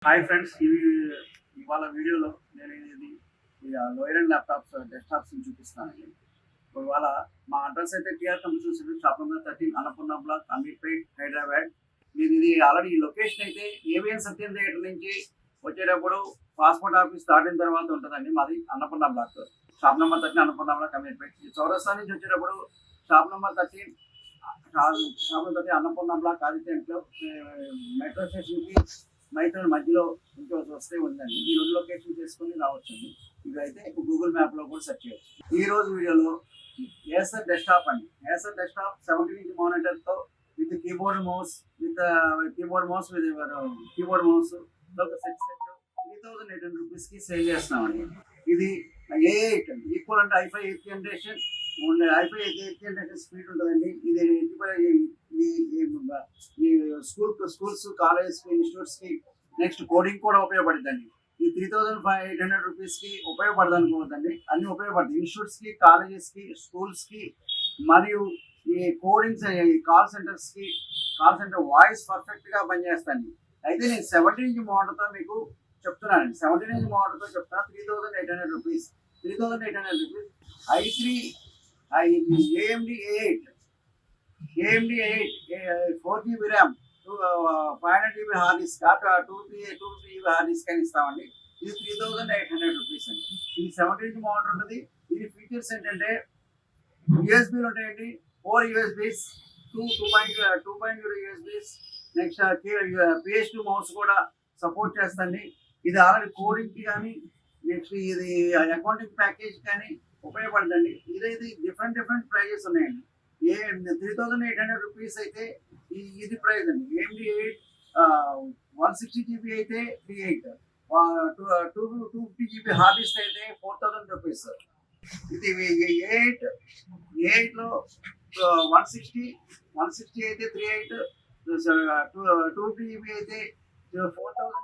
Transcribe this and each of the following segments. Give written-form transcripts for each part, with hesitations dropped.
Hi friends, ఇవాళ వీడియోలో నేను ఇది లోయర్ అండ్ ల్యాప్టాప్స్ డెస్క్టాప్స్ చూపిస్తానండి. ఇవాళ మా అడ్రస్ అయితే TR computer shop number 13 Annapurna block, Ameerpet, Hyderabad. మీరు ఇది ఆల్రెడీ ఈ లొకేషన్ అయితే ఏవిఎన్ సత్యం థియేటర్ నుంచి వచ్చేటప్పుడు పాస్పోర్ట్ ఆఫీస్ దాటిన తర్వాత ఉంటుందండి. మాది Annapurna block, shop number 13 Annapurna block, Ameerpet. ఈ చౌరస్తా నుంచి వచ్చేటప్పుడు షాప్ నెంబర్ 13 అన్నపూర్ణ బ్లాక్ ఆదిత్యంలో మెట్రో స్టేషన్కి మైత్రుల మధ్యలో ఇంకోటి వస్తే ఉందండి. ఈ రెండు లొకేషన్ చేసుకుని రావచ్చండి. ఇవైతే ఇప్పుడు గూగుల్ మ్యాప్లో కూడా సెర్చ్ చేయొచ్చు. ఈ రోజు వీడియోలో ఏసర్ డెస్క్టాప్ అండి. ఏసర్ డెస్క్టాప్ 17 ఇంచ్ మానిటర్తో with keyboard mouse with keyboard mouse ఒక సెట్ 3800 రూపీస్కి సేల్ చేస్తున్నామండి. ఇది A8 అండి, ఈక్వల్ అంటే i5 8th generation i5 8th generation speed ఉంటుందండి. ఇది ఈ స్కూల్స్, కాలేజెస్, ఇన్స్టిట్యూట్స్ కి నెక్స్ట్ కోడింగ్ కూడా ఉపయోగపడుతుందండి. ఈ 3500 రూపీస్ కి ఉపయోగపడదు అనుకోవద్దండి, అన్ని ఉపయోగపడుతుంది ఇన్స్టిట్యూట్స్ కి, కాలేజెస్ కి, స్కూల్స్ కి. మరియు ఈ codings, call centre voice perfect గా పనిచేస్తాండి. అయితే నేను 17 ఇంచ్ మోడల్తో మీకు చెప్తున్నానండి. 17 ఇంచ్ మోడల్తో చెప్తున్నా 3800 rupees. 3800 rupees i3 AMD A8 4GB RAM, 500GB hard disc, 2GB hard disk అని ఇస్తామండి. ఇది 3800 రూపీస్ అండి. ఇది 17 ఇంచ్ మోడల్ ఉంటుంది. ఇది ఫీచర్స్ ఏంటంటే యూఎస్బీలు ఉంటాయండి, 4 యూఎస్బీస్, 2.0 యూఎస్బీస్. నెక్స్ట్ PS2 మౌస్ కూడా సపోర్ట్ చేస్తుంది. ఇది ఆల్రెడీ కోడింగ్కి కానీ, నెక్స్ట్ ఇది అకౌంటింగ్ ప్యాకేజ్ కానీ ఉపయోగపడుతుంది. ఇదైతే డిఫరెంట్ ప్రైజెస్ ఉన్నాయండి. 3800 రూపీస్ అయితే ఇది ప్రైస్ అండి. AMD 160GB అయితే 38, 250GB హార్డ్ డిస్క్ అయితే 4000 రూపీస్. ఇది A8లో 160 అయితే 38, 250GB అయితే 4000,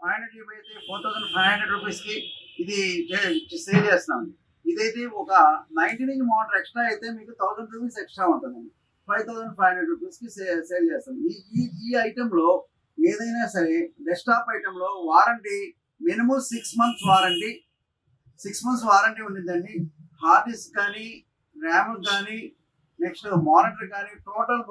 500GB అయితే 4500 రూపీస్కి ఇది సేల్ చేస్తున్నాం. ఇదైతే ఒక 19 ఇంచ్ మోటార్ ఎక్స్ట్రా అయితే మీకు 1000 రూపీస్ ఎక్స్ట్రా ఉంటుందండి. 5500 రూపీస్కి సేల్ చేస్తాం. ఈ ఐటెంలో ఏదైనా సరే డెస్క్టాప్ ఐటెంలో వారంటీ మినిమం 6 మంత్స్ వారంటీ ఉంటుందండి. హార్డ్ డిస్క్ కానీ, ర్యామ్ కానీ, నెక్స్ట్ మానిటర్ కానీ, టోటల్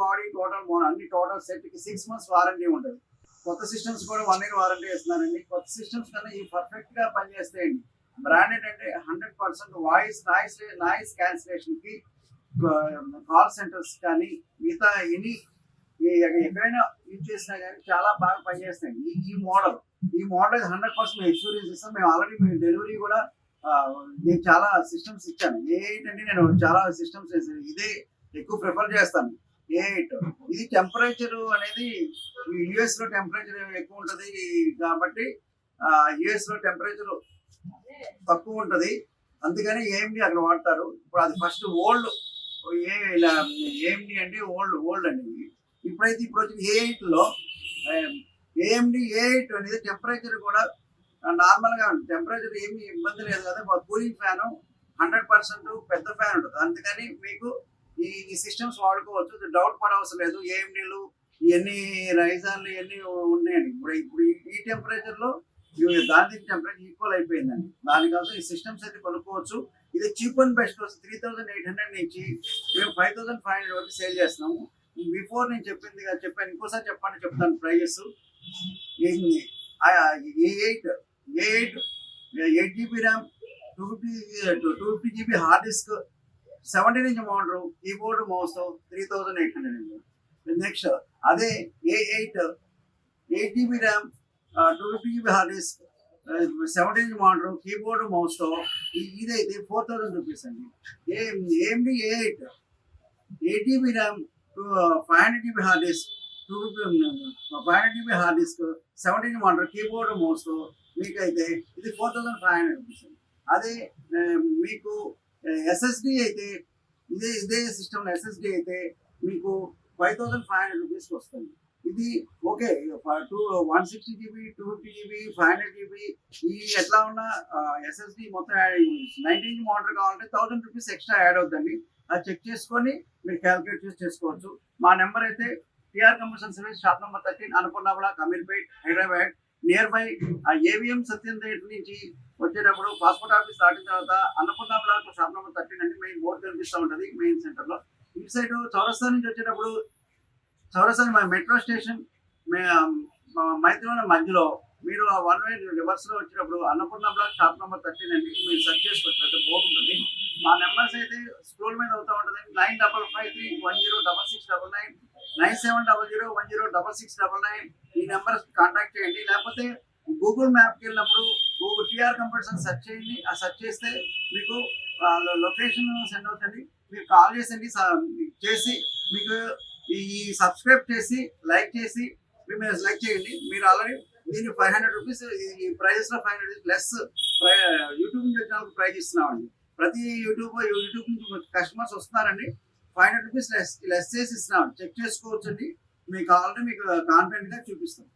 అన్ని టోటల్ సెట్కి 6 మంత్స్ వారంటీ ఉంటుంది. కొత్త సిస్టమ్స్ కూడా 1 year వారంటీ ఇస్తున్నారండి. కొత్త సిస్టమ్స్ కన్నా ఈ పర్ఫెక్ట్గా పనిచేస్తాయండి. బ్రాండెడ్ అంటే 100% వాయిస్ నాయిస్ క్యాన్సిలేషన్కి, కాల్ సెంటర్స్ కానీ, మిగతా ఎక్కడైనా యూజ్ చేసినా కానీ చాలా బాగా పనిచేస్తాయి. ఈ మోడల్ 100% ఎక్స్పీరియన్స్ ఇస్తాం. మేము ఆల్రెడీ మేము డెలివరీ కూడా నేను చాలా సిస్టమ్స్ ఇచ్చాను. A8 అంటే నేను చాలా సిస్టమ్స్ ఇదే ఎక్కువ ప్రిఫర్ చేస్తాను. A8 ఇది టెంపరేచర్ అనేది యుఎస్లో టెంపరేచర్ ఎక్కువ ఉంటుంది కాబట్టి యుఎస్లో టెంపరేచర్ తక్కువ ఉంటుంది, అందుకని AMD అక్కడ వాడతారు. ఇప్పుడు అది ఫస్ట్ ఓల్డ్ AMD అంటే ఓల్డ్ అండి. ఇప్పుడు వచ్చిన A8లో AMD A8 అనేది టెంపరేచర్ కూడా నార్మల్గా ఉంటుంది. టెంపరేచర్ ఏమి ఇబ్బంది లేదు కదా. కూలింగ్ ఫ్యాన్ 100% పెద్ద ఫ్యాన్ ఉంటుంది, అందుకని మీకు ఈ సిస్టమ్స్ వాడుకోవచ్చు. డౌట్ పడవసరం లేదు. AMDలు ఇవన్నీ రైజాన్లు ఇవన్నీ ఉన్నాయండి. ఇప్పుడు ఈ టెంపరేచర్లో దాని టెంపరేచర్ ఈక్వల్ అయిపోయిందండి. దానికోసం ఈ సిస్టమ్స్ అయితే కొనుక్కోవచ్చు. ఇది చీప్ అండ్ బెస్ట్ కోసం 3800 నుంచి మేము 5500 వరకు సేల్ చేస్తున్నాము. బిఫోర్ నేను చెప్పాను, ఇంకోసారి చెప్తాను prices. A8 8GB RAM, 250GB hard disk, 17 inch model, keyboard mouse 3800. Next అదే A8 8GB RAM, 250GB hard disk, 17 inch model, keyboard మౌస్తో ఇదైతే 4000 రూపీస్ అండి. AMD A8 8GB RAM, 500GB hard disk, 500GB hard disk, 17 inch model, keyboard మౌస్తో మీకైతే ఇది 4500 rupees అండి. అదే మీకు SSD అయితే ఇదే సిస్టమ్ SSD అయితే మీకు 5500 రూపీస్కి వస్తుంది. ఇది ఓకే. 160GB, 250GB, 500GB ఈ ఎట్లా ఉన్నా SSD మొత్తం 19 ఇంచ్ మోడల్ కావాలంటే 1000 రూపీస్ ఎక్స్ట్రా యాడ్ అవుతుంది. అది చెక్ చేసుకొని మీరు క్యాలిక్యులేట్ చేసుకోవచ్చు. మా నెంబర్ అయితే TR computer service, shop number 13 Annapurna block, Ameerpet, Hyderabad. Near by ఆ ఏవిఎం సత్యం థియేటర్ నుంచి వచ్చేటప్పుడు పాస్పోర్ట్ ఆఫీస్ దాటిన తర్వాత అన్నపూర్ణ బ్లాక్ షాప్ నెంబర్ 13 అండి మెయిన్ బోర్డు కనిపిస్తూ ఉంటుంది మెయిన్ సెంటర్ లో. ఇటు సైడ్ చౌరస్తా నుంచి వచ్చేటప్పుడు చౌరస్తా మెట్రో స్టేషన్ మైత్రివనం మధ్యలో మీరు ఆ వన్ వే రివర్స్ లో వచ్చినప్పుడు అన్నపూర్ణ బ్లాక్ షాప్ నెంబర్ 13 అండి మీరు సెర్చ్ చేసుకోవచ్చు బోర్డు ఉంటుంది. మా నెంబర్స్ అయితే స్క్రోల్ మీద అవుతా ఉంటుంది 9553106699 9700106699 ఈ నెంబర్ కాంటాక్ట్ చేయండి. లేకపోతే గూగుల్ మ్యాప్కి వెళ్ళినప్పుడు గూగుల్ టీఆర్ కంప్యూటర్స్ అని సెర్చ్ చేయండి. ఆ సెర్చ్ చేస్తే మీకు లొకేషన్ సెండ్ అవుతుంది. మీరు కాల్ చేసి మీకు ఈ సబ్స్క్రైబ్ చేసి లైక్ చేసి మీరు లైక్ చేయండి. మీరు ఆల్రెడీ దీన్ని 500 రూపీస్ ఈ ప్రైజెస్ లో 500 రూపీస్ లెస్ యూట్యూబ్ నుంచి వచ్చిన ప్రైజ్ ఇస్తున్నామండి. ప్రతి యూట్యూబ్ నుంచి కస్టమర్స్ వస్తున్నారండి 500 రూపీస్ లెస్ చేసి ఇస్తున్నాం. చెక్ చేసుకోవచ్చు అండి. మీకు ఆల్రెడీ మీకు కాన్ఫిడెంట్ గా చూపిస్తాం.